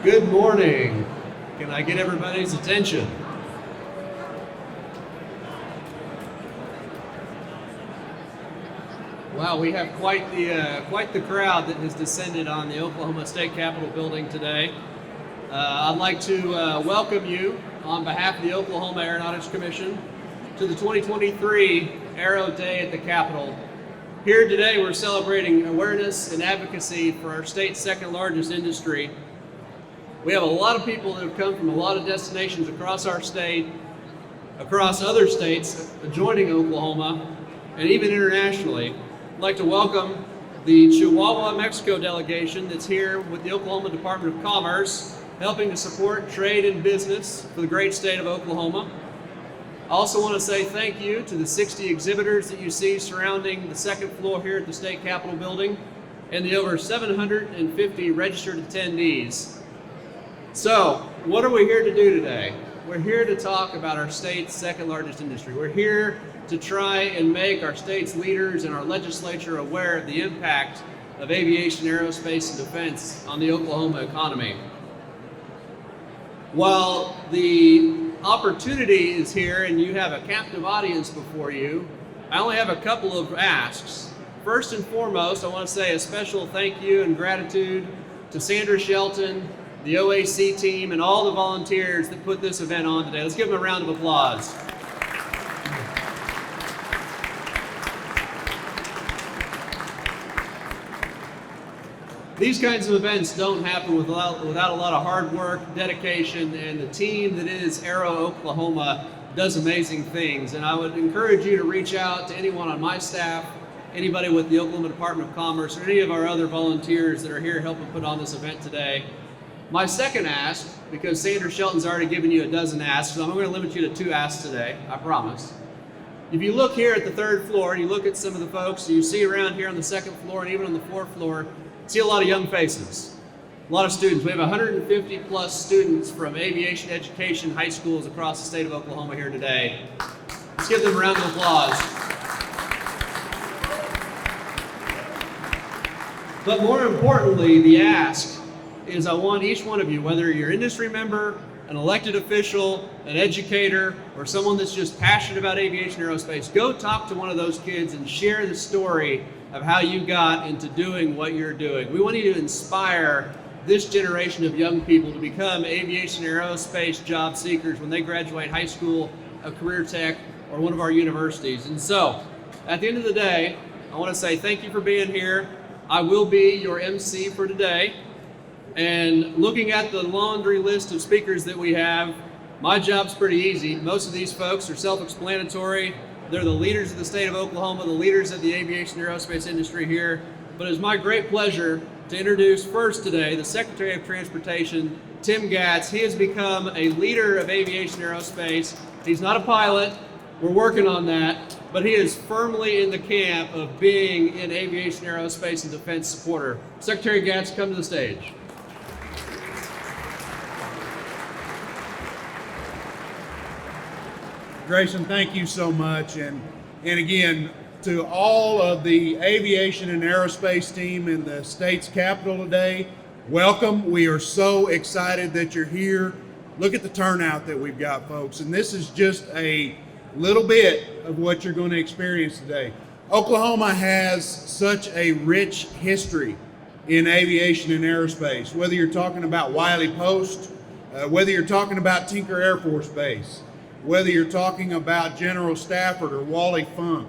Good morning. Can I get everybody's attention? Wow, we have quite the crowd that has descended on the Oklahoma State Capitol building today. I'd like to welcome you on behalf of the Oklahoma Aeronautics Commission to the 2023 Aero Day at the Capitol. Here today we're celebrating awareness and advocacy for our state's second largest industry. We have a lot of people that have come from a lot of destinations across our state, across other states adjoining Oklahoma, and even internationally. I'd like to welcome the Chihuahua, Mexico delegation that's here with the Oklahoma Department of Commerce, helping to support trade and business for the great state of Oklahoma. I also want to say thank you to the 60 exhibitors that you see surrounding the second floor here at the State Capitol building and the over 750 registered attendees. So, what are we here to do today? We're here to talk about our state's second largest industry. We're here to try and make our state's leaders and our legislature aware of the impact of aviation, aerospace, and defense on the Oklahoma economy. While the opportunity is here and you have a captive audience before you, I only have a couple of asks. First and foremost, I want to say a special thank you and gratitude to Sandra Shelton, the OAC team, and all the volunteers that put this event on today. Let's give them a round of applause. These kinds of events don't happen without a lot of hard work, dedication, and the team that is Aero Oklahoma does amazing things. And I would encourage you to reach out to anyone on my staff, anybody with the Oklahoma Department of Commerce, or any of our other volunteers that are here helping put on this event today. My second ask, because Sandra Shelton's already given you a dozen asks, so I'm going to limit you to 2 asks today, I promise. If you look here at the 3rd floor and you look at some of the folks you see around here on the 2nd floor and even on the 4th floor, see a lot of young faces, a lot of students. We have 150 plus students from aviation education high schools across the state of Oklahoma here today. Let's give them a round of applause. But more importantly, the ask is I want each one of you, whether you're an industry member, an elected official, an educator, or someone that's just passionate about aviation aerospace, go talk to one of those kids and share the story of how you got into doing what you're doing. We want you to inspire this generation of young people to become aviation aerospace job seekers when they graduate high school, a career tech, or one of our universities. And so, at the end of the day, I want to say thank you for being here. I will be your MC for today. And looking at the laundry list of speakers that we have, my job's pretty easy. Most of these folks are self-explanatory. They're the leaders of the state of Oklahoma, the leaders of the aviation aerospace industry here. But it's my great pleasure to introduce first today the Secretary of Transportation, Tim Gatz. He has become a leader of aviation aerospace. He's not a pilot, we're working on that, but he is firmly in the camp of being an aviation aerospace and defense supporter. Secretary Gatz, come to the stage. Grayson, thank you so much. And again, to all of the aviation and aerospace team in the state's capitol today, welcome. We are so excited that you're here. Look at the turnout that we've got, folks. And this is just a little bit of what you're going to experience today. Oklahoma has such a rich history in aviation and aerospace, whether you're talking about Wiley Post, whether you're talking about Tinker Air Force Base, whether you're talking about General Stafford or Wally Funk.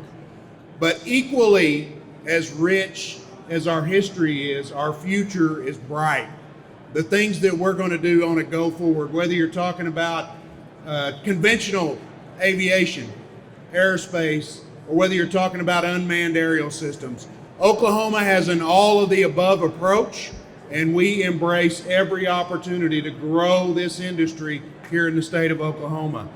But equally as rich as our history is, our future is bright. The things that we're going to do on a go forward, whether you're talking about conventional aviation, aerospace, or whether you're talking about unmanned aerial systems, Oklahoma has an all of the above approach, and we embrace every opportunity to grow this industry here in the state of Oklahoma.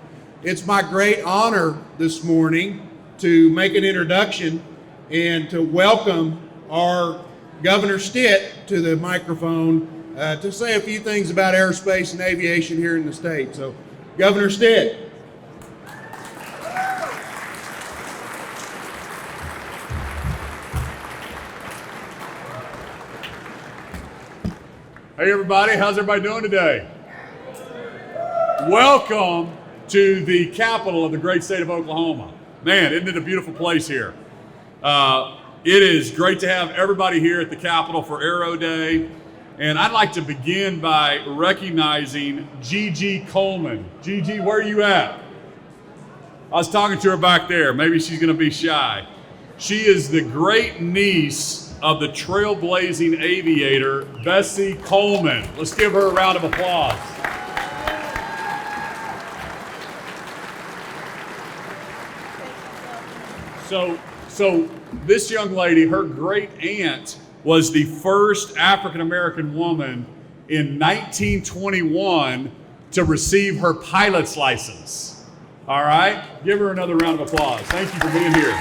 It's my great honor this morning to make an introduction and to welcome our Governor Stitt to the microphone to say a few things about aerospace and aviation here in the state. So, Governor Stitt. Hey everybody, how's everybody doing today? Welcome to the capital of the great state of Oklahoma. Man, isn't it a beautiful place here? It is great to have everybody here at the Capitol for Aero Day. And I'd like to begin by recognizing Gigi Coleman. Gigi, where are you at? I was talking to her back there. Maybe she's gonna be shy. She is the great niece of the trailblazing aviator, Bessie Coleman. Let's give her a round of applause. So this young lady, her great aunt was the first African-American woman in 1921 to receive her pilot's license. All right, give her another round of applause. Thank you for being here.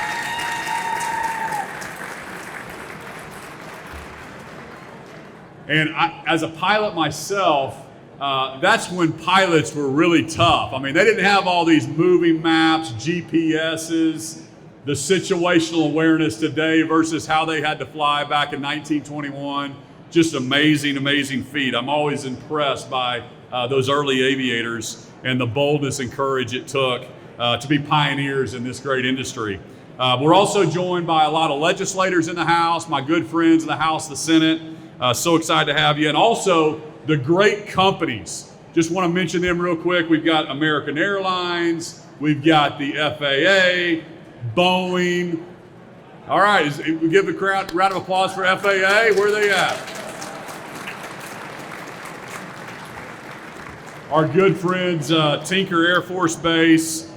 And as a pilot myself, that's when pilots were really tough. I mean, they didn't have all these moving maps, GPSs, the situational awareness today versus how they had to fly back in 1921. Just amazing, amazing feat. I'm always impressed by those early aviators and the boldness and courage it took to be pioneers in this great industry. We're also joined by a lot of legislators in the House, my good friends in the House, the Senate. So excited to have you. And also the great companies. Just want to mention them real quick. We've got American Airlines, we've got the FAA, Boeing. All right, we give a round of applause for FAA. Where are they at? Our good friends, Tinker Air Force Base,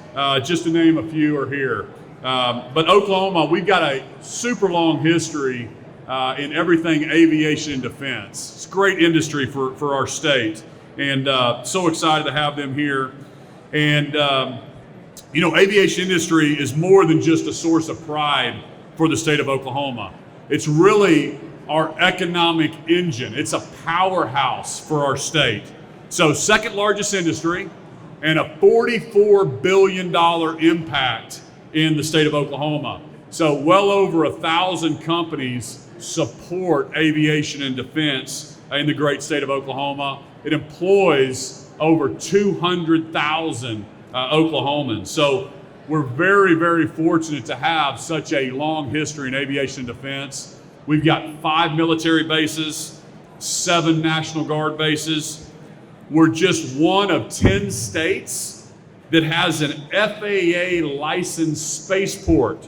just to name a few, are here. But Oklahoma, we've got a super long history in everything aviation and defense. It's a great industry for our state, and so excited to have them here. And you know, aviation industry is more than just a source of pride for the state of Oklahoma. It's really our economic engine. It's a powerhouse for our state. So second largest industry and a $44 billion impact in the state of Oklahoma. So well over 1,000 companies support aviation and defense in the great state of Oklahoma. It employs over 200,000 Oklahomans. So we're very, very fortunate to have such a long history in aviation and defense. We've got 5 military bases, 7 National Guard bases. We're just one of 10 states that has an FAA licensed spaceport.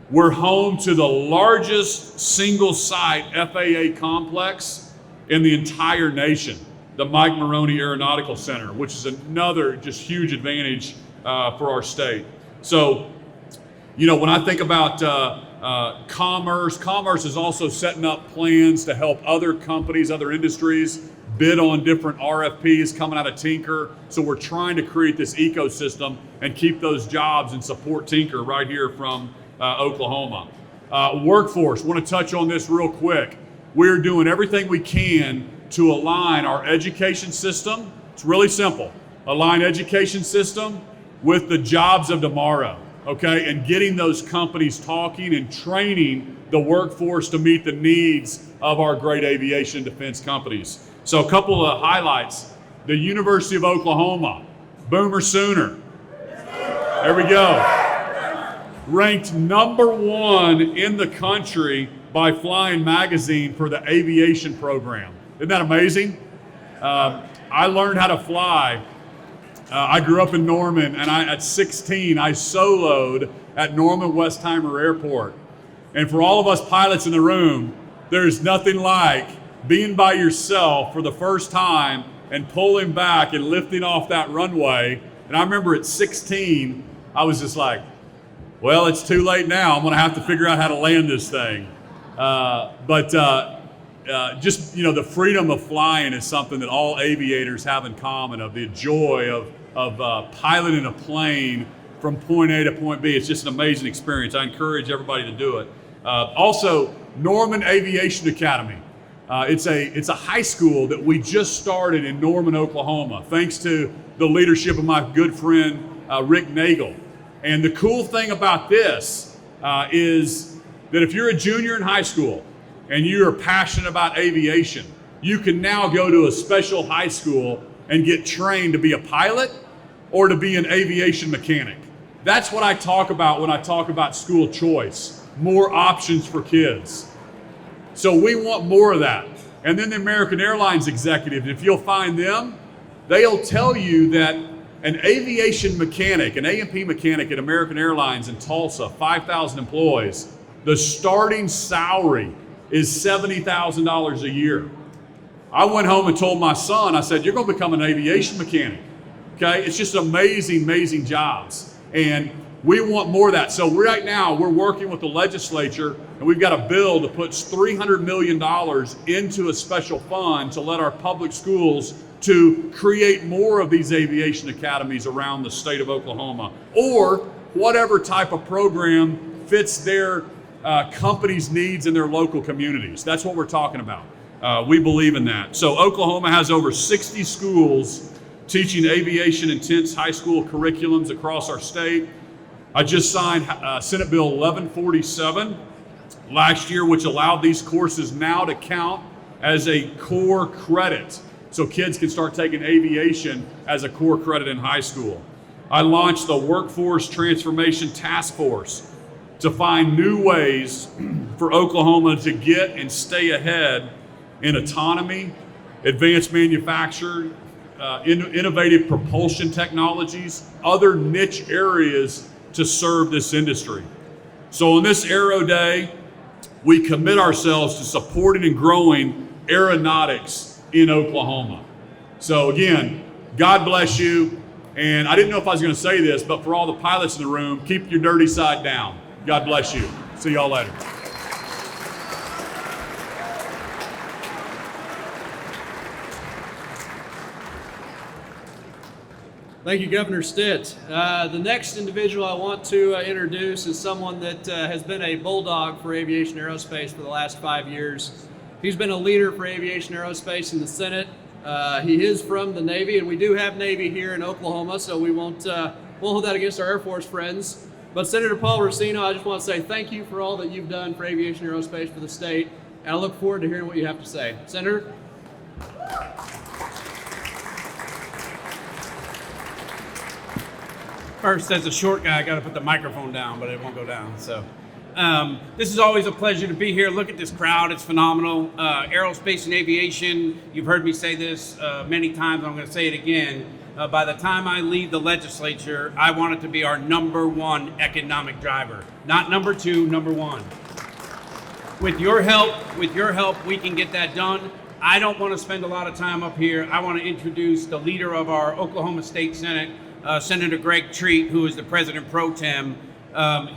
We're home to the largest single site FAA complex in the entire nation, the Mike Maroney Aeronautical Center, which is another just huge advantage for our state. So, you know, when I think about commerce is also setting up plans to help other companies, other industries bid on different RFPs coming out of Tinker. So we're trying to create this ecosystem and keep those jobs and support Tinker right here from Oklahoma. Workforce, want to touch on this real quick. We're doing everything we can to align our education system. It's really simple. Align education system with the jobs of tomorrow, okay? And getting those companies talking and training the workforce to meet the needs of our great aviation defense companies. So a couple of highlights. The University of Oklahoma, Boomer Sooner. There we go. Ranked #1 in the country by Flying Magazine for the aviation program. Isn't that amazing? I learned how to fly. I grew up in Norman, and at 16, I soloed at Norman Westheimer Airport. And for all of us pilots in the room, there's nothing like being by yourself for the first time and pulling back and lifting off that runway. And I remember at 16, I was just like, well, it's too late now. I'm gonna have to figure out how to land this thing. Just, you know, the freedom of flying is something that all aviators have in common, of the joy of piloting a plane from point A to point B. It's just an amazing experience. I encourage everybody to do it. Also, Norman Aviation Academy. It's a high school that we just started in Norman, Oklahoma, thanks to the leadership of my good friend, Rick Nagel. And the cool thing about this is that if you're a junior in high school and you are passionate about aviation, you can now go to a special high school and get trained to be a pilot or to be an aviation mechanic. That's what I talk about when I talk about school choice, more options for kids. So we want more of that. And then the American Airlines executive, if you'll find them, they'll tell you that an aviation mechanic, an A&P mechanic at American Airlines in Tulsa, 5,000 employees, the starting salary is $70,000 a year. I went home and told my son, I said, you're going to become an aviation mechanic. Okay, it's just amazing, amazing jobs. And we want more of that. So right now we're working with the legislature, and we've got a bill that puts $300 million into a special fund to let our public schools to create more of these aviation academies around the state of Oklahoma, or whatever type of program fits their company's needs in their local communities. That's what we're talking about. We believe in that. So Oklahoma has over 60 schools teaching aviation intense high school curriculums across our state. I just signed Senate Bill 1147 last year, which allowed these courses now to count as a core credit. So kids can start taking aviation as a core credit in high school. I launched the Workforce Transformation Task Force to find new ways for Oklahoma to get and stay ahead in autonomy, advanced manufacturing, innovative propulsion technologies, other niche areas to serve this industry. So on this Aero Day, we commit ourselves to supporting and growing aeronautics in Oklahoma. So again, God bless you. And I didn't know if I was going to say this, but for all the pilots in the room, keep your dirty side down. God bless you. See y'all later. Thank you, Governor Stitt. The next individual I want to introduce is someone that has been a bulldog for Aviation and Aerospace for the last 5 years. He's been a leader for Aviation and Aerospace in the Senate. He is from the Navy, and we do have Navy here in Oklahoma, so we won't hold that against our Air Force friends. But Senator Paul Racino, I just want to say thank you for all that you've done for Aviation and Aerospace for the state, and I look forward to hearing what you have to say. Senator? First, as a short guy, I got to put the microphone down, but it won't go down. So, this is always a pleasure to be here. Look at this crowd; it's phenomenal. Aerospace and aviation. You've heard me say this many times. I'm going to say it again. By the time I leave the legislature, I want it to be our #1 economic driver, not number 2, number 1. With your help, we can get that done. I don't want to spend a lot of time up here. I want to introduce the leader of our Oklahoma State Senate. Senator Greg Treat, who is the President Pro Tem.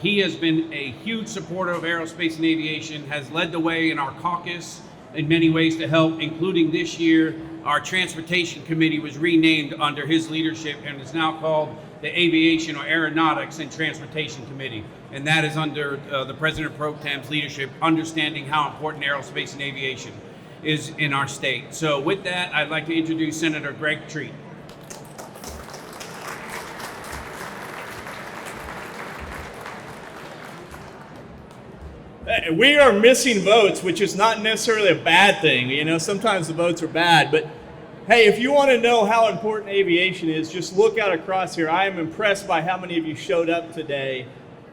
He has been a huge supporter of aerospace and aviation, has led the way in our caucus in many ways to help, including this year. Our Transportation Committee was renamed under his leadership and is now called the Aviation or Aeronautics and Transportation Committee. And that is under the President Pro Tem's leadership, understanding how important aerospace and aviation is in our state. So with that, I'd like to introduce Senator Greg Treat. We are missing votes, which is not necessarily a bad thing. You know, sometimes the votes are bad, but hey, if you want to know how important aviation is, just look out across here. I am impressed by how many of you showed up today.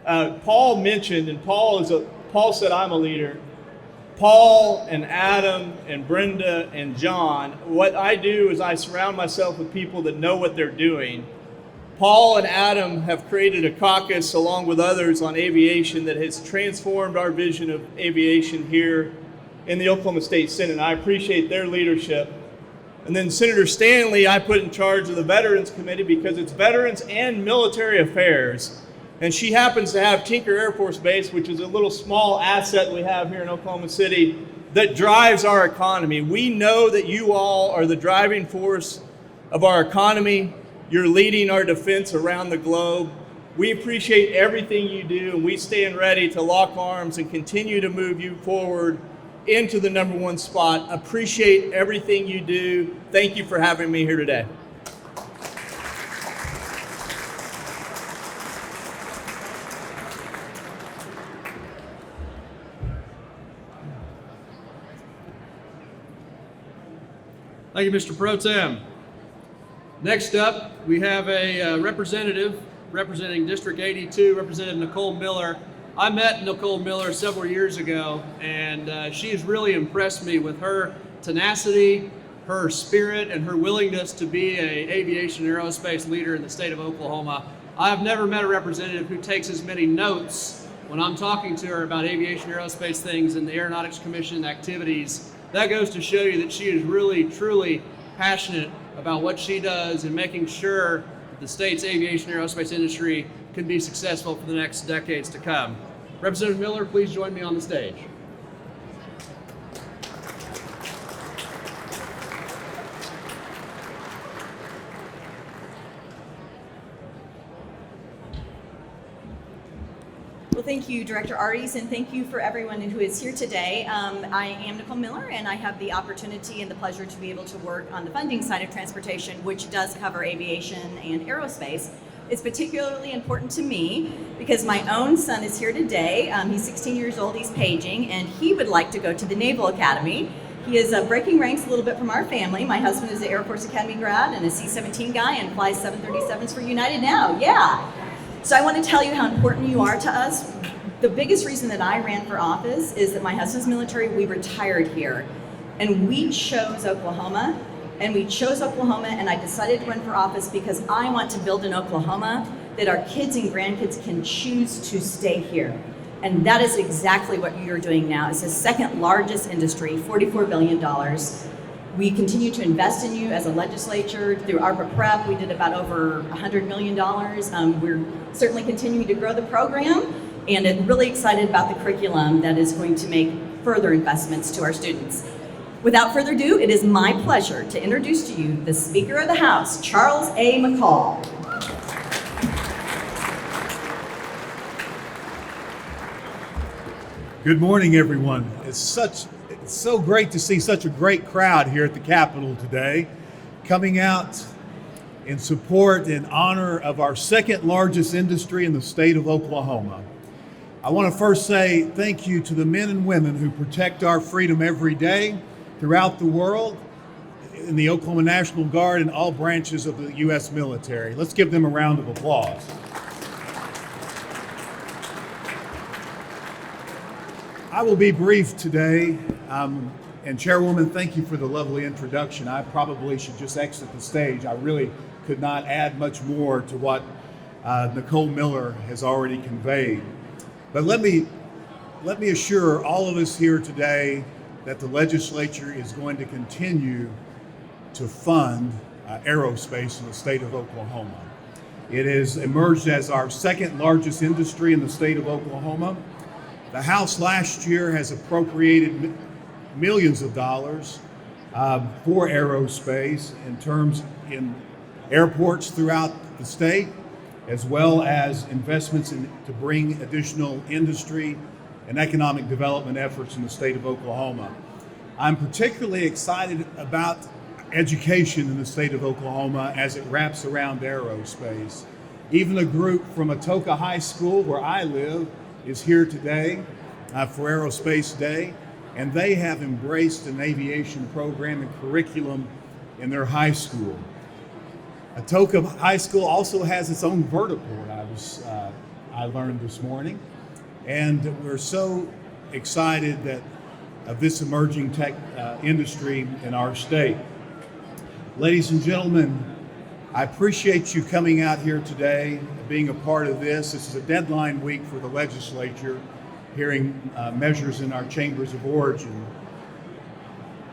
Paul mentioned, and Paul said I'm a leader. Paul and Adam and Brenda and John, what I do is I surround myself with people that know what they're doing. Paul and Adam have created a caucus along with others on aviation that has transformed our vision of aviation here in the Oklahoma State Senate. And I appreciate their leadership. And then Senator Stanley, I put in charge of the Veterans Committee because it's veterans and military affairs. And she happens to have Tinker Air Force Base, which is a little small asset we have here in Oklahoma City that drives our economy. We know that you all are the driving force of our economy. You're leading our defense around the globe. We appreciate everything you do, and we stand ready to lock arms and continue to move you forward into the #1 spot. Appreciate everything you do. Thank you for having me here today. Thank you, Mr. Pro Tem. Next up, we have a representative representing District 82, Representative Nicole Miller. I met Nicole Miller several years ago, and she has really impressed me with her tenacity, her spirit, and her willingness to be an aviation and aerospace leader in the state of Oklahoma. I have never met a representative who takes as many notes when I'm talking to her about aviation and aerospace things and the Aeronautics Commission activities. That goes to show you that she is really, truly passionate about what she does and making sure that the state's aviation and aerospace industry can be successful for the next decades to come. Representative Miller, please join me on the stage. Well, thank you, Director Arties, and thank you for everyone who is here today. I am Nicole Miller, and I have the opportunity and the pleasure to be able to work on the funding side of transportation, which does cover aviation and aerospace. It's particularly important to me because my own son is here today. He's 16 years old, he's paging, and he would like to go to the Naval Academy. He is breaking ranks a little bit from our family. My husband is an Air Force Academy grad and a C-17 guy and flies 737s for United now, yeah. So I want to tell you how important you are to us. The biggest reason that I ran for office is that my husband's military, we retired here. And we chose Oklahoma, and I decided to run for office because I want to build an Oklahoma that our kids and grandkids can choose to stay here. And that is exactly what you're doing now. It's the second largest industry, $44 billion. We continue to invest in you as a legislature. Through ARPA Prep, we did about over $100 million. We're certainly continuing to grow the program, and I'm really excited about the curriculum that is going to make further investments to our students. Without further ado, it is my pleasure to introduce to you the Speaker of the House, Charles A. McCall. Good morning, everyone. It's so great to see such a great crowd here at the Capitol today, coming out in support and honor of our second largest industry in the state of Oklahoma. I want to first say thank you to the men and women who protect our freedom every day throughout the world in the Oklahoma National Guard and all branches of the U.S. military. Let's give them a round of applause. I will be brief today, and Chairwoman, thank you for the lovely introduction. I probably should just exit the stage. I really could not add much more to what Nicole Miller has already conveyed. But let me assure all of us here today that the legislature is going to continue to fund aerospace in the state of Oklahoma. It has emerged as our second largest industry in the state of Oklahoma. The House last year has appropriated millions of dollars for aerospace in airports throughout the state, as well as investments to bring additional industry and economic development efforts in the state of Oklahoma. I'm particularly excited about education in the state of Oklahoma as it wraps around aerospace. Even a group from Atoka High School, where I live, is here today for Aerospace Day, and they have embraced an aviation program and curriculum in their high school. Atoka High School also has its own vertiport, I learned this morning, and we're so excited of this emerging tech industry in our state. Ladies and gentlemen, I appreciate you coming out here today, being a part of this. This is a deadline week for the legislature, hearing measures in our chambers of origin.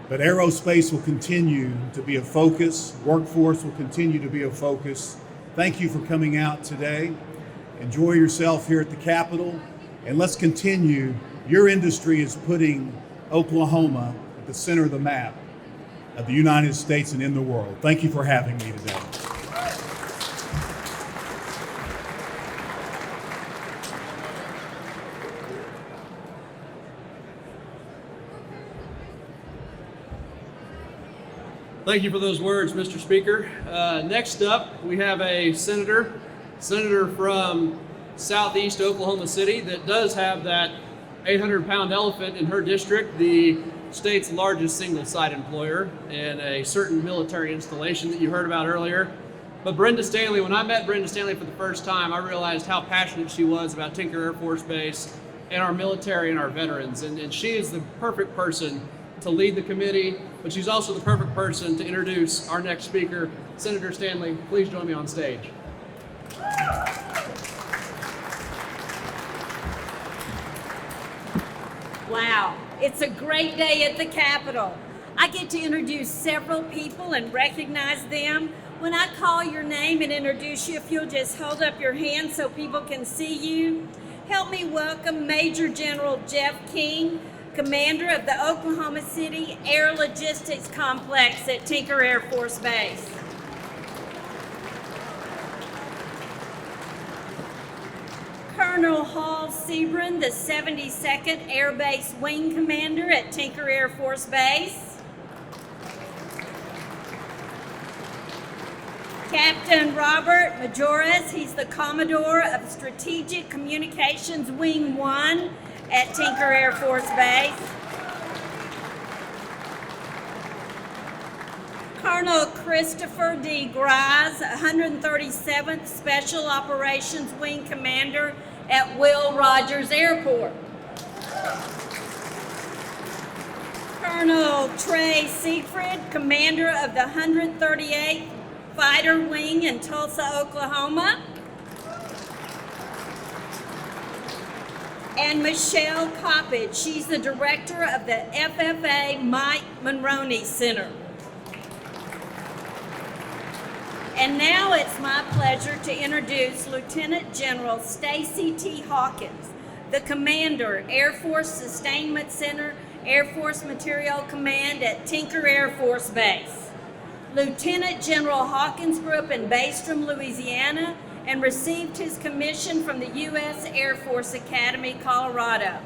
But aerospace will continue to be a focus. Workforce will continue to be a focus. Thank you for coming out today. Enjoy yourself here at the Capitol, and let's continue. Your industry is putting Oklahoma at the center of the map of the United States and in the world. Thank you for having me today. Thank you for those words, Mr. Speaker. Next up, we have a senator from southeast Oklahoma City that does have that 800-pound elephant in her district, the state's largest single-site employer in a certain military installation that you heard about earlier. But Brenda Stanley, when I met Brenda Stanley for the first time, I realized how passionate she was about Tinker Air Force Base and our military and our veterans. And she is the perfect person to lead the committee, but she's also the perfect person to introduce our next speaker. Senator Stanley, please join me on stage. Wow, it's a great day at the Capitol. I get to introduce several people and recognize them. When I call your name and introduce you, if you'll just hold up your hand so people can see you. Help me welcome Major General Jeff King, Commander of the Oklahoma City Air Logistics Complex at Tinker Air Force Base. Colonel Hall Sebring, the 72nd Air Base Wing Commander at Tinker Air Force Base. Captain Robert Majoris, he's the Commodore of Strategic Communications Wing 1 at Tinker Air Force Base. Colonel Christopher D. Grise, 137th Special Operations Wing Commander at Will Rogers Airport. Colonel Trey Siegfried, Commander of the 138th Fighter Wing in Tulsa, Oklahoma. And Michelle Coppage, she's the director of the FFA Mike Monroney Center. And now it's my pleasure to introduce Lieutenant General Stacy T. Hawkins, the Commander, Air Force Sustainment Center, Air Force Materiel Command at Tinker Air Force Base. Lieutenant General Hawkins grew up in Bastrop, Louisiana, and received his commission from the U.S. Air Force Academy, Colorado.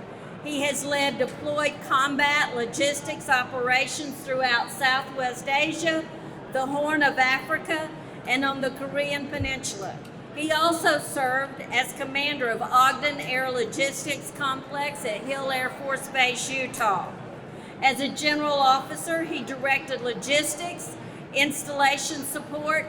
He has led deployed combat logistics operations throughout Southwest Asia, the Horn of Africa, and on the Korean Peninsula. He also served as commander of Ogden Air Logistics Complex at Hill Air Force Base, Utah. As a general officer, he directed logistics, installation support,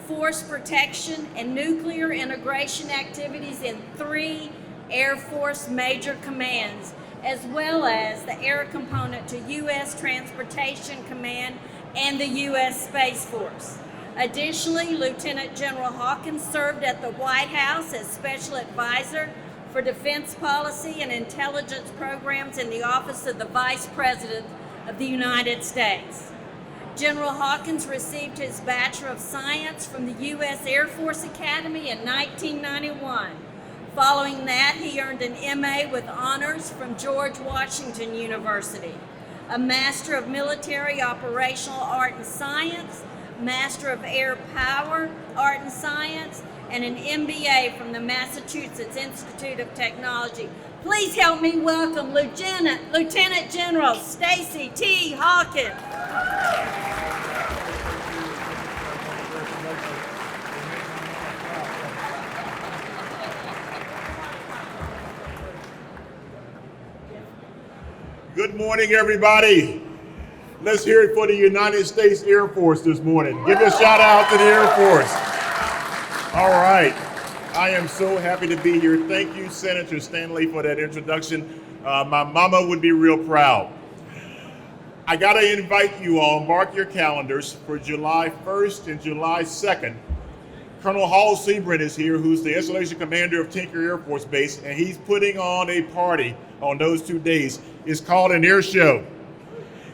force protection, and nuclear integration activities in 3 Air Force major commands, as well as the air component to U.S. Transportation Command and the U.S. Space Force. Additionally, Lieutenant General Hawkins served at the White House as Special Advisor for Defense Policy and Intelligence Programs in the Office of the Vice President of the United States. General Hawkins received his Bachelor of Science from the U.S. Air Force Academy in 1991. Following that, he earned an MA with honors from George Washington University, a Master of Military Operational Art and Science, Master of Air Power Art and Science, and an MBA from the Massachusetts Institute of Technology. Please help me welcome Lieutenant General Stacy T. Hawkins. Good morning, everybody. Let's hear it for the United States Air Force this morning. Give a shout out to the Air Force. All right. I am so happy to be here. Thank you, Senator Stanley, for that introduction. My mama would be real proud. I got to invite you all, mark your calendars for July 1st and July 2nd. Colonel Hall Sebring is here, who's the installation commander of Tinker Air Force Base, and he's putting on a party on those 2 days. It's called an air show.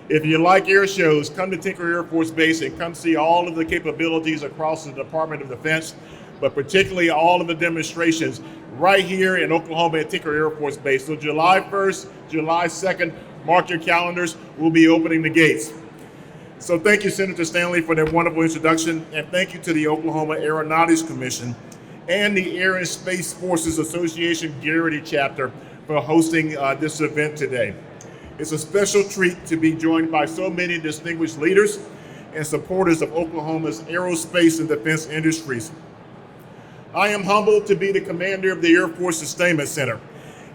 If you like air shows, come to Tinker Air Force Base and come see all of the capabilities across the Department of Defense, but particularly all of the demonstrations right here in Oklahoma at Tinker Air Force Base. So July 1st, July 2nd, mark your calendars. We'll be opening the gates. So thank you, Senator Stanley, for that wonderful introduction, and thank you to the Oklahoma Aeronautics Commission and the Air and Space Forces Association Garrity chapter for hosting this event today. It's a special treat to be joined by so many distinguished leaders and supporters of Oklahoma's aerospace and defense industries. I am humbled to be the commander of the Air Force Sustainment Center,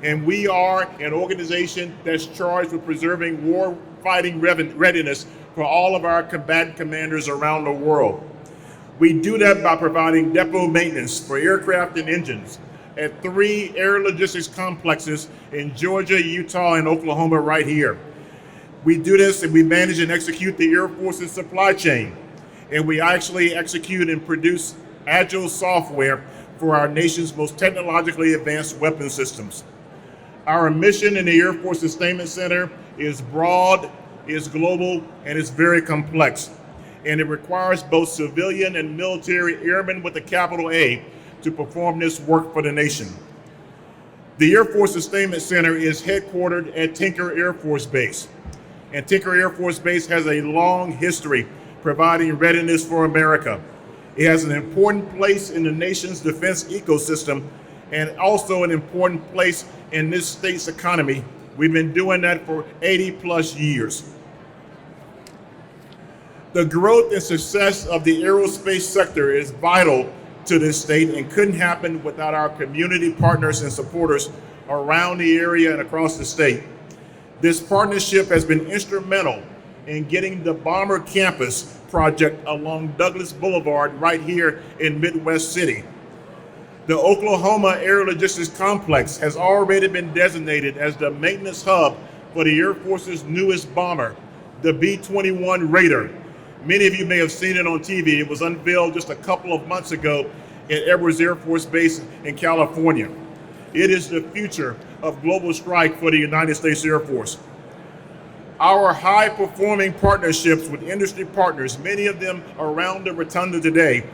and we are an organization that's charged with preserving warfighting readiness for all of our combatant commanders around the world. We do that by providing depot maintenance for aircraft and engines at 3 air logistics complexes in Georgia, Utah, and Oklahoma right here. We do this and we manage and execute the Air Force's supply chain. And we actually execute and produce agile software for our nation's most technologically advanced weapon systems. Our mission in the Air Force Sustainment Center is broad, is global, and is very complex. And it requires both civilian and military airmen with a capital A to perform this work for the nation. The Air Force Sustainment Center is headquartered at Tinker Air Force Base. And Tinker Air Force Base has a long history providing readiness for America. It has an important place in the nation's defense ecosystem and also an important place in this state's economy. We've been doing that for 80 plus years. The growth and success of the aerospace sector is vital to this state and couldn't happen without our community partners and supporters around the area and across the state. This partnership has been instrumental in getting the Bomber Campus project along Douglas Boulevard right here in Midwest City. The Oklahoma Air Logistics Complex has already been designated as the maintenance hub for the Air Force's newest bomber, the B-21 Raider. Many of you may have seen it on TV. It was unveiled just a couple of months ago at Edwards Air Force Base in California. It is the future of global strike for the United States Air Force. Our high-performing partnerships with industry partners, many of them around the rotunda today,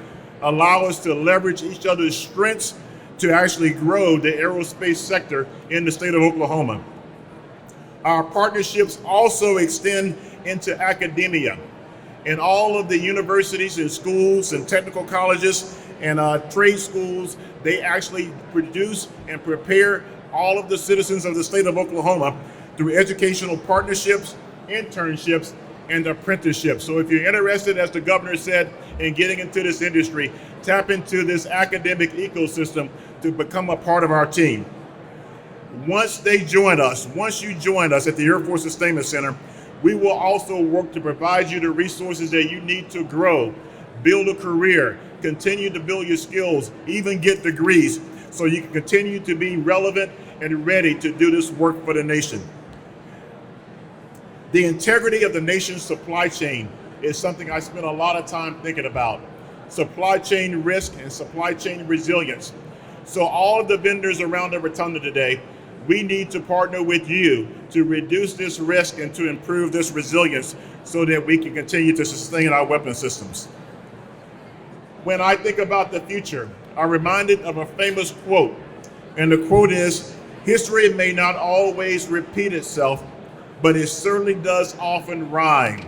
allow us to leverage each other's strengths to actually grow the aerospace sector in the state of Oklahoma. Our partnerships also extend into academia. And all of the universities and schools and technical colleges and trade schools, they actually produce and prepare all of the citizens of the state of Oklahoma through educational partnerships, internships, and apprenticeships. So if you're interested, as the governor said, in getting into this industry, tap into this academic ecosystem to become a part of our team. Once you join us at the Air Force Sustainment Center, we will also work to provide you the resources that you need to grow, build a career, continue to build your skills, even get degrees, so you can continue to be relevant and ready to do this work for the nation. The integrity of the nation's supply chain is something I spend a lot of time thinking about. Supply chain risk and supply chain resilience. So all of the vendors around the rotunda today, we need to partner with you to reduce this risk and to improve this resilience so that we can continue to sustain our weapon systems. When I think about the future, I'm reminded of a famous quote, and the quote is, "History may not always repeat itself, but it certainly does often rhyme."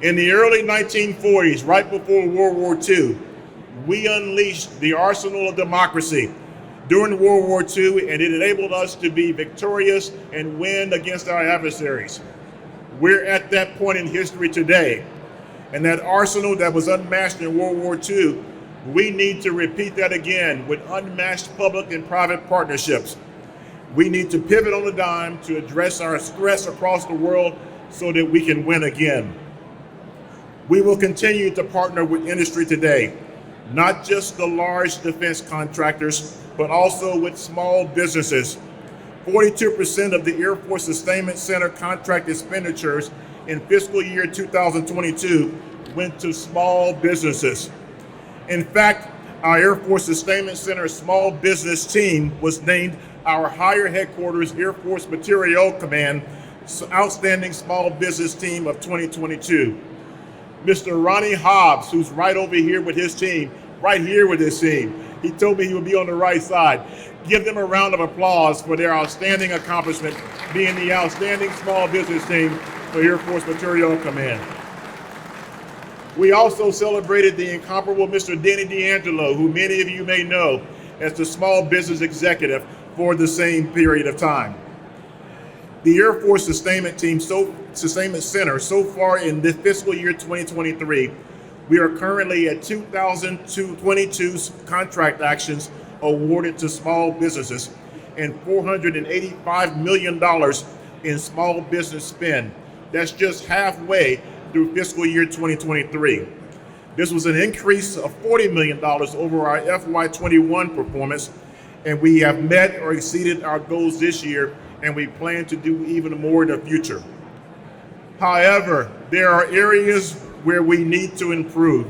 In the early 1940s, right before World War II, we unleashed the arsenal of democracy during World War II, and it enabled us to be victorious and win against our adversaries. We're at that point in history today, and that arsenal that was unmatched in World War II, we need to repeat that again with unmatched public and private partnerships. We need to pivot on a dime to address our threats across the world so that we can win again. We will continue to partner with industry today, not just the large defense contractors, but also with small businesses. 42% of the Air Force Sustainment Center contract expenditures in fiscal year 2022 went to small businesses. In fact, our Air Force Sustainment Center small business team was named our Higher Headquarters Air Force Materiel Command Outstanding Small Business Team of 2022. Mr. Ronnie Hobbs, who's right over here with his team, right here with his team, he told me he would be on the right side. Give them a round of applause for their outstanding accomplishment, being the outstanding small business team for Air Force Materiel Command. We also celebrated the incomparable Mr. Denny D'Angelo, who many of you may know as the small business executive for the same period of time. The Air Force Sustainment Center, so far in this fiscal year 2023, we are currently at 2,022 contract actions awarded to small businesses and $485 million in small business spend, That's just halfway through fiscal year 2023. This was an increase of $40 million over our FY21 performance, and we have met or exceeded our goals this year, and we plan to do even more in the future. However, there are areas where we need to improve.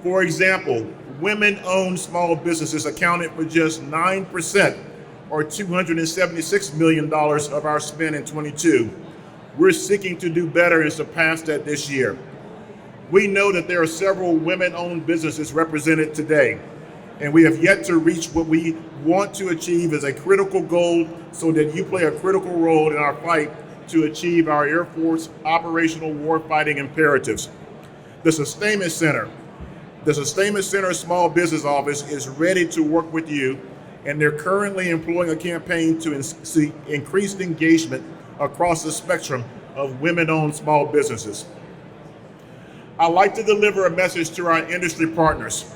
For example, women-owned small businesses accounted for just 9%, or $276 million of our spend in 22. We're seeking to do better and surpass that this year. We know that there are several women-owned businesses represented today, and we have yet to reach what we want to achieve as a critical goal so that you play a critical role in our fight to achieve our Air Force operational warfighting imperatives. The Sustainment Center Small Business Office is ready to work with you, and they're currently employing a campaign to see increased engagement across the spectrum of women-owned small businesses. I'd like to deliver a message to our industry partners.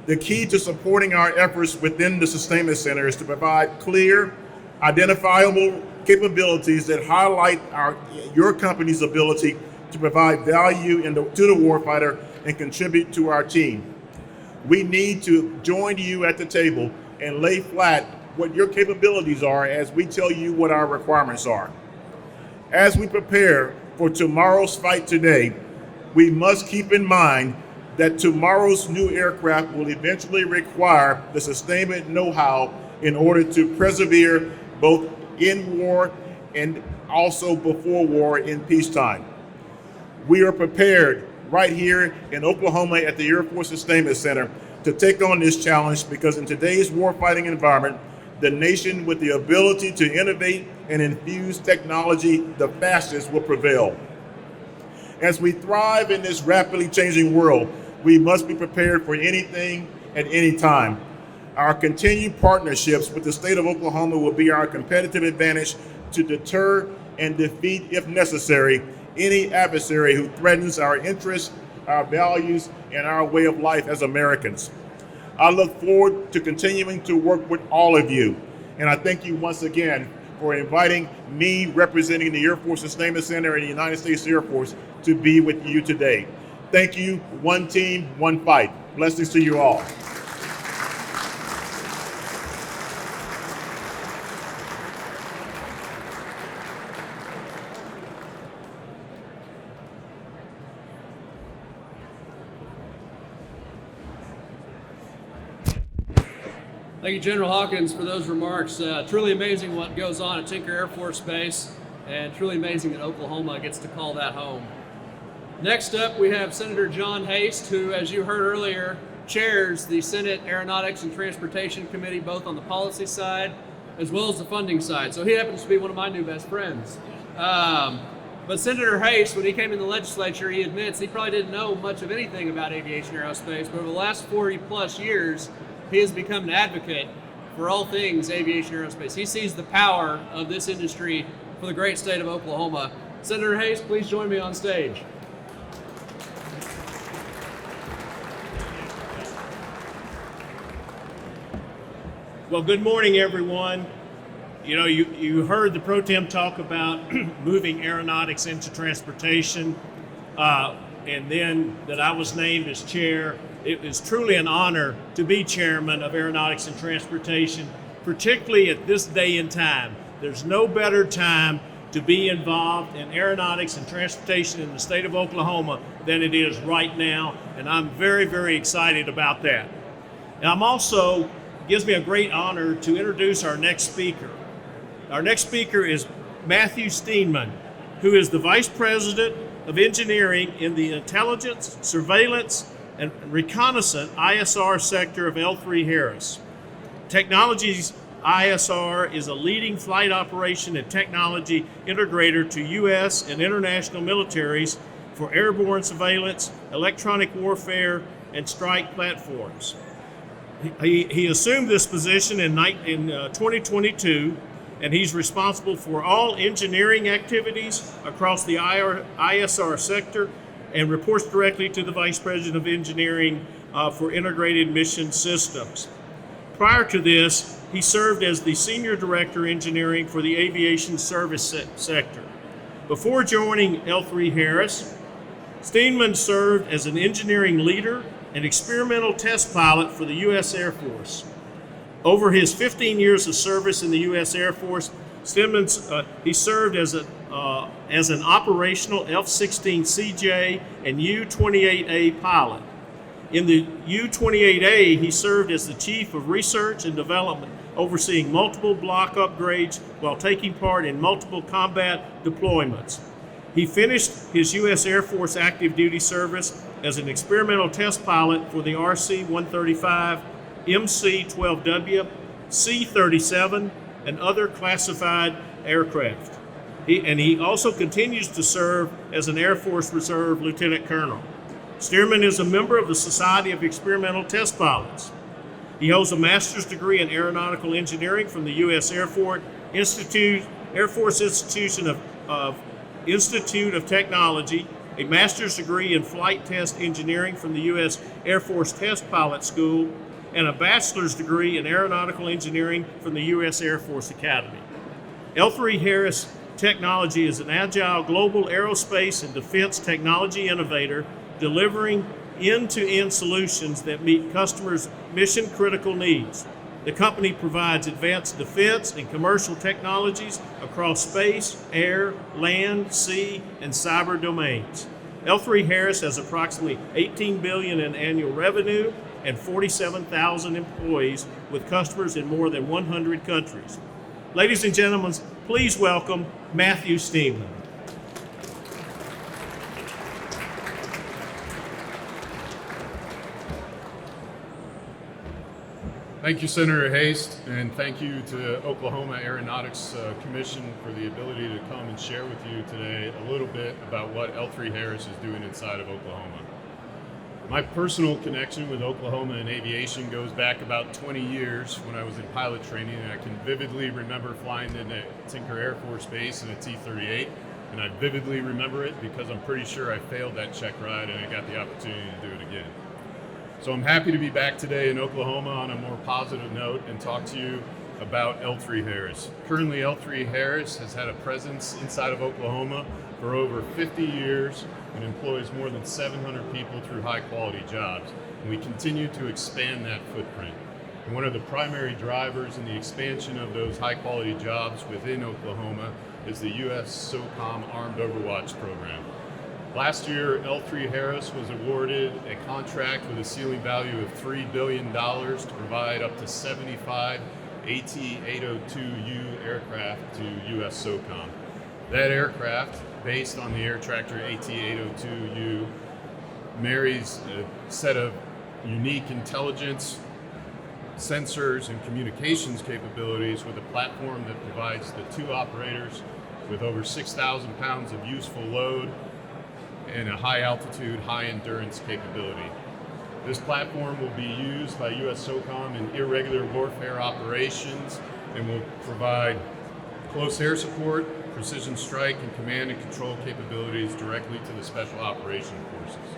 The key to supporting our efforts within the Sustainment Center is to provide clear, identifiable capabilities that highlight your company's ability to provide value to the warfighter and contribute to our team. We need to join you at the table and lay flat what your capabilities are as we tell you what our requirements are. As we prepare for tomorrow's fight today, we must keep in mind that tomorrow's new aircraft will eventually require the sustainment know-how in order to persevere both in war and also before war in peacetime. We are prepared right here in Oklahoma at the Air Force Sustainment Center to take on this challenge because in today's warfighting environment, the nation with the ability to innovate and infuse technology the fastest will prevail. As we thrive in this rapidly changing world, we must be prepared for anything at any time. Our continued partnerships with the state of Oklahoma will be our competitive advantage to deter and defeat, if necessary, any adversary who threatens our interests, our values, and our way of life as Americans. I look forward to continuing to work with all of you, and I thank you once again for inviting me, representing the Air Force Sustainment Center and the United States Air Force, to be with you today. Thank you. One team, one fight. Blessings to you all. Thank you, General Hawkins, for those remarks. Truly amazing what goes on at Tinker Air Force Base, and truly amazing that Oklahoma gets to call that home. Next up, we have Senator John Haste, who, as you heard earlier, chairs the Senate Aeronautics and Transportation Committee, both on the policy side as well as the funding side. So he happens to be one of my new best friends. But Senator Haste, when he came in the legislature, he admits he probably didn't know much of anything about aviation aerospace, but over the last 40 plus years, he has become an advocate for all things aviation aerospace. He sees the power of this industry for the great state of Oklahoma. Senator Haste, please join me on stage. Well, good morning, everyone. You know, you heard the Pro Tem talk about moving aeronautics into transportation, and then that I was named as chair. It is truly an honor to be chairman of Aeronautics and Transportation, particularly at this day and time. There's no better time to be involved in aeronautics and transportation in the state of Oklahoma than it is right now, and I'm very, very excited about that. And I'm also, gives me a great honor to introduce our next speaker. Our next speaker is Matthew STEENMAN, who is the Vice President of Engineering in the Intelligence, Surveillance, and Reconnaissance ISR sector of L3 Harris. Technologies ISR is a leading flight operation and technology integrator to U.S. and international militaries for airborne surveillance, electronic warfare, and strike platforms. He assumed this position in 2022, and he's responsible for all engineering activities across the ISR sector and reports directly to the Vice President of Engineering for Integrated Mission Systems. Prior to this, he served as the Senior Director Engineering for the Aviation Service sector. Before joining L3 Harris, STEENMAN served as an engineering leader and experimental test pilot for the U.S. Air Force. Over his 15 years of service in the U.S. Air Force, he served as an operational F-16CJ and U-28A pilot. In the U-28A, he served as the Chief of Research and Development, overseeing multiple block upgrades while taking part in multiple combat deployments. He finished his U.S. Air Force active duty service as an experimental test pilot for the RC-135, MC-12W, C-37, and other classified aircraft. He also continues to serve as an Air Force Reserve Lieutenant Colonel. STEENMAN is a member of the Society of Experimental Test Pilots. He holds a master's degree in aeronautical engineering from the U.S. Air Force Institute of Technology, a master's degree in flight test engineering from the U.S. Air Force Test Pilot School, and a bachelor's degree in aeronautical engineering from the U.S. Air Force Academy. L3 Harris Technology is an agile global aerospace and defense technology innovator delivering end-to-end solutions that meet customers' mission-critical needs. The company provides advanced defense and commercial technologies across space, air, land, sea, and cyber domains. L3 Harris has approximately $18 billion in annual revenue and 47,000 employees with customers in more than 100 countries. Ladies and gentlemen, please welcome Matthew STEENMAN. Thank you, Senator Haste, and thank you to Oklahoma Aeronautics Commission for the ability to come and share with you today a little bit about what L3 Harris is doing inside of Oklahoma. My personal connection with Oklahoma and aviation goes back about 20 years when I was in pilot training, and I can vividly remember flying into Tinker Air Force Base in a T-38, and I vividly remember it because I'm pretty sure I failed that check ride and I got the opportunity to do it again. So I'm happy to be back today in Oklahoma on a more positive note and talk to you about L3 Harris. Currently, L3 Harris has had a presence inside of Oklahoma for over 50 years and employs more than 700 people through high-quality jobs. And we continue to expand that footprint. And one of the primary drivers in the expansion of those high-quality jobs within Oklahoma is the U.S. SOCOM Armed Overwatch Program. Last year, L3 Harris was awarded a contract with a ceiling value of $3 billion to provide up to 75 AT-802U aircraft to U.S. SOCOM. That aircraft, based on the air tractor AT-802U, marries a set of unique intelligence, sensors, and communications capabilities with a platform that provides the two operators with over 6,000 pounds of useful load and a high altitude, high endurance capability. This platform will be used by U.S. SOCOM in irregular warfare operations and will provide close air support, precision strike, and command and control capabilities directly to the Special Operations Forces.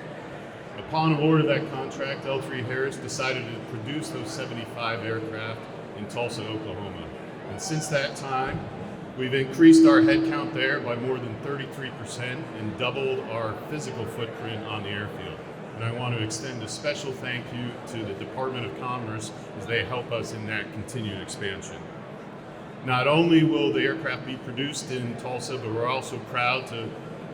Upon award of that contract, L3 Harris decided to produce those 75 aircraft in Tulsa, Oklahoma. And since that time, we've increased our headcount there by more than 33% and doubled our physical footprint on the airfield. And I want to extend a special thank you to the Department of Commerce as they help us in that continued expansion. Not only will the aircraft be produced in Tulsa, but we're also proud to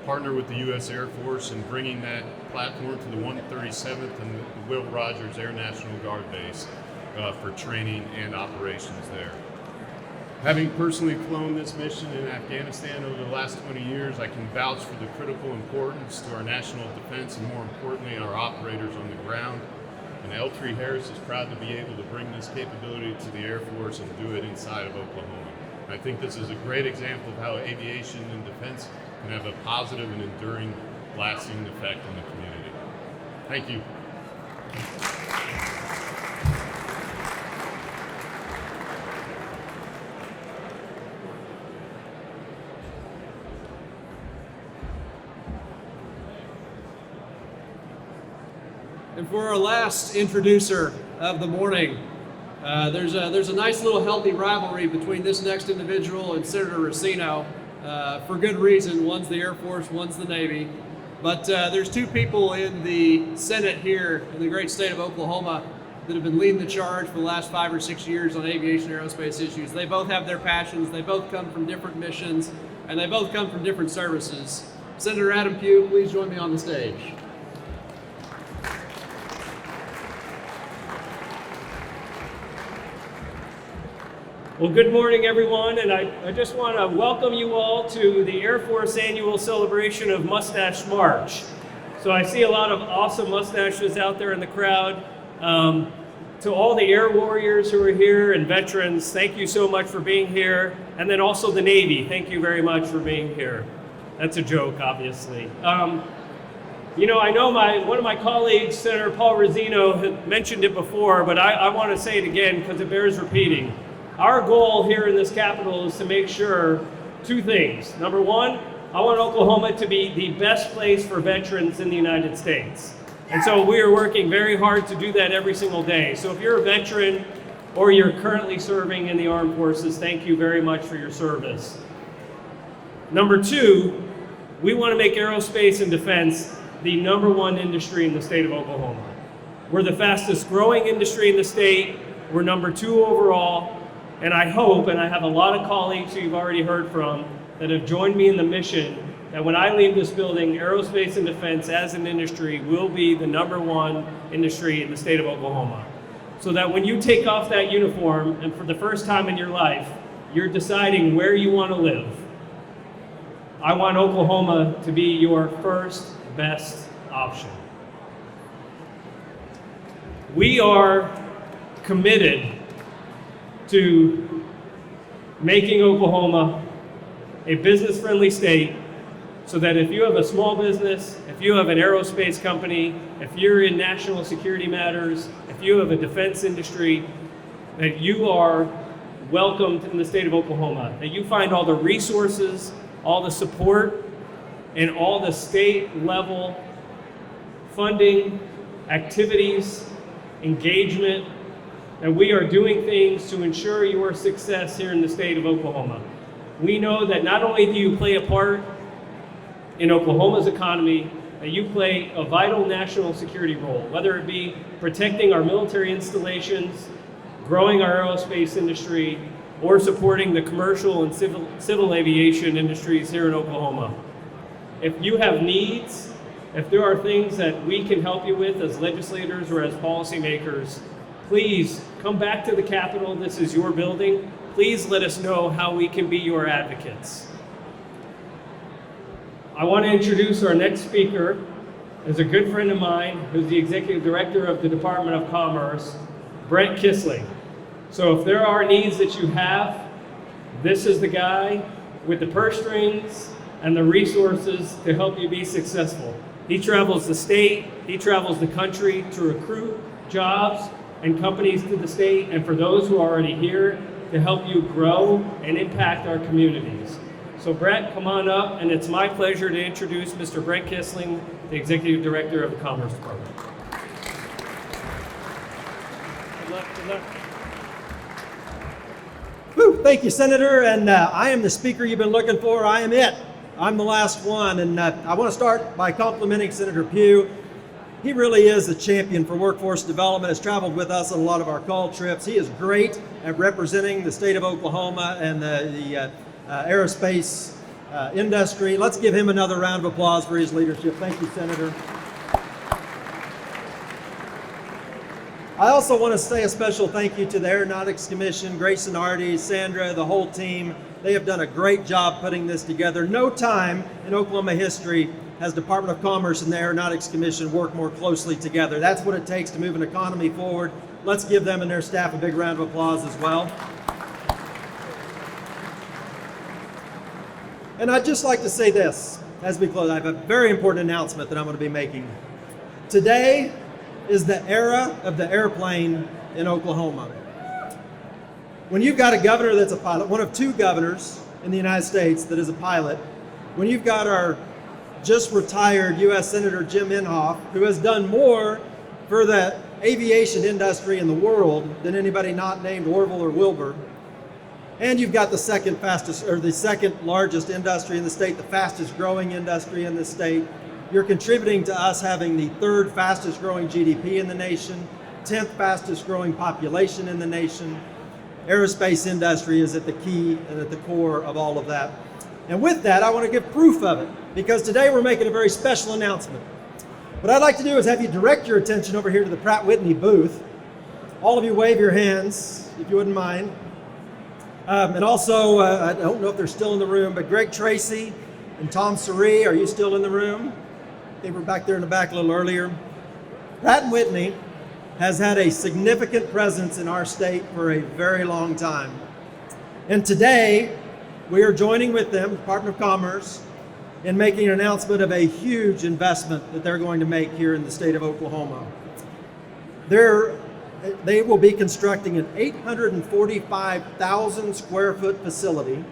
partner with the U.S. Air Force in bringing that platform to the 137th and the Will Rogers Air National Guard Base for training and operations there. Having personally flown this mission in Afghanistan over the last 20 years, I can vouch for the critical importance to our national defense and, more importantly, our operators on the ground. And L3 Harris is proud to be able to bring this capability to the Air Force and do it inside of Oklahoma. I think this is a great example of how aviation and defense can have a positive and enduring, lasting effect on the community. Thank you. And for our last introducer of the morning, there's a nice little healthy rivalry between this next individual and Senator Racino. for good reason. One's the Air Force, one's the Navy. But there's two people in the Senate here in the great state of Oklahoma that have been leading the charge for the last 5 or 6 years on aviation and aerospace issues. They both have their passions, they both come from different missions, and they both come from different services. Senator Adam Pugh, please join me on the stage. Well, good morning, everyone, and I just want to welcome you all to the Air Force annual celebration of Mustache March. So I see a lot of awesome mustaches out there in the crowd. To all the Air Warriors who are here and veterans, thank you so much for being here. And then also the Navy, thank you very much for being here. That's a joke, obviously. You know, I know one of my colleagues, Senator Paul Rosino, had mentioned it before, but I want to say it again because it bears repeating. Our goal here in this Capitol is to make sure two things. Number one, I want Oklahoma to be the best place for veterans in the United States. And so we are working very hard to do that every single day. So if you're a veteran or you're currently serving in the armed forces, thank you very much for your service. Number two, we want to make aerospace and defense the #1 industry in the state of Oklahoma. We're the fastest growing industry in the state. We're number 2 overall. And I hope, and I have a lot of colleagues who you've already heard from that have joined me in the mission, that when I leave this building, aerospace and defense as an industry will be the #1 industry in the state of Oklahoma. So that when you take off that uniform and for the first time in your life, you're deciding where you want to live. I want Oklahoma to be your first best option. We are committed to making Oklahoma a business-friendly state so that if you have a small business, if you have an aerospace company, if you're in national security matters, if you have a defense industry, that you are welcomed in the state of Oklahoma, that you find all the resources, all the support, and all the state-level funding, activities, engagement, and we are doing things to ensure your success here in the state of Oklahoma. We know that not only do you play a part in Oklahoma's economy, that you play a vital national security role, whether it be protecting our military installations, growing our aerospace industry, or supporting the commercial and civil aviation industries here in Oklahoma. If you have needs, if there are things that we can help you with as legislators or as policymakers, please come back to the Capitol. This is your building. Please let us know how we can be your advocates. I want to introduce our next speaker as a good friend of mine who's the Executive Director of the Department of Commerce, Brent Kissling. So if there are needs that you have, this is the guy with the purse strings and the resources to help you be successful. He travels the state, he travels the country to recruit jobs and companies to the state, and for those who are already here, to help you grow and impact our communities. So Brent, come on up, and it's my pleasure to introduce Mr. Brent Kissling, the Executive Director of the Commerce Department. Good luck, good luck. Whew, thank you, Senator, and I am the speaker you've been looking for. I am it. I'm the last one, and I want to start by complimenting Senator Pugh. He really is a champion for workforce development, has traveled with us on a lot of our call trips. He is great at representing the state of Oklahoma and the aerospace industry. Let's give him another round of applause for his leadership. Thank you, Senator. I also want to say a special thank you to the Aeronautics Commission, Grace Nardi, Sandra, the whole team. They have done a great job putting this together. No time in Oklahoma history has Department of Commerce and the Aeronautics Commission worked more closely together. That's what it takes to move an economy forward. Let's give them and their staff a big round of applause as well. And I'd just like to say this as we close. I have a very important announcement that I'm going to be making. Today is the era of the airplane in Oklahoma. When you've got a governor that's a pilot, one of 2 governors in the United States that is a pilot, when you've got our just retired U.S. Senator Jim Inhofe, who has done more for the aviation industry in the world than anybody not named Orville or Wilbur, And you've got the second largest industry in the state, the fastest growing industry in the state. You're contributing to us having the third fastest growing GDP in the nation, 10th fastest growing population in the nation. Aerospace industry is at the key and at the core of all of that. And with that, I want to give proof of it, because today we're making a very special announcement. What I'd like to do is have you direct your attention over here to the Pratt Whitney booth. All of you wave your hands, if you wouldn't mind. And also, I don't know if they're still in the room, but Greg Tracy and Tom Suri, are you still in the room? They were back there in the back a little earlier. Pratt & Whitney has had a significant presence in our state for a very long time. And today, we are joining with them, the Department of Commerce, in making an announcement of a huge investment that they're going to make here in the state of Oklahoma. They will be constructing an 845,000 square foot facility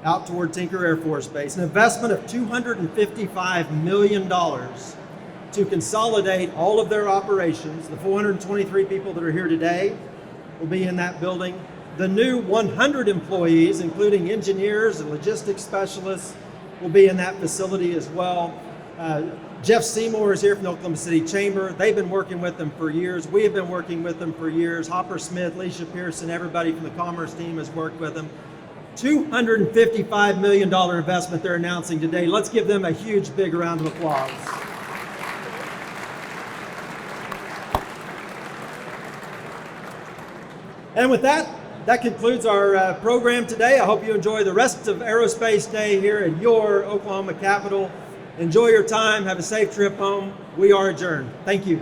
out toward Tinker Air Force Base, an investment of $255 million to consolidate all of their operations. The 423 people that are here today will be in that building. The new 100 employees, including engineers and logistics specialists, will be in that facility as well. Jeff Seymour is here from the Oklahoma City Chamber. They've been working with them for years. We have been working with them for years. Hopper Smith, Leisha Pearson, everybody from the Commerce team has worked with them. $255 million investment they're announcing today. Let's give them a huge, big round of applause. And with that, that concludes our program today. I hope you enjoy the rest of Aerospace Day here at your Oklahoma Capitol. Enjoy your time. Have a safe trip home. We are adjourned. Thank you.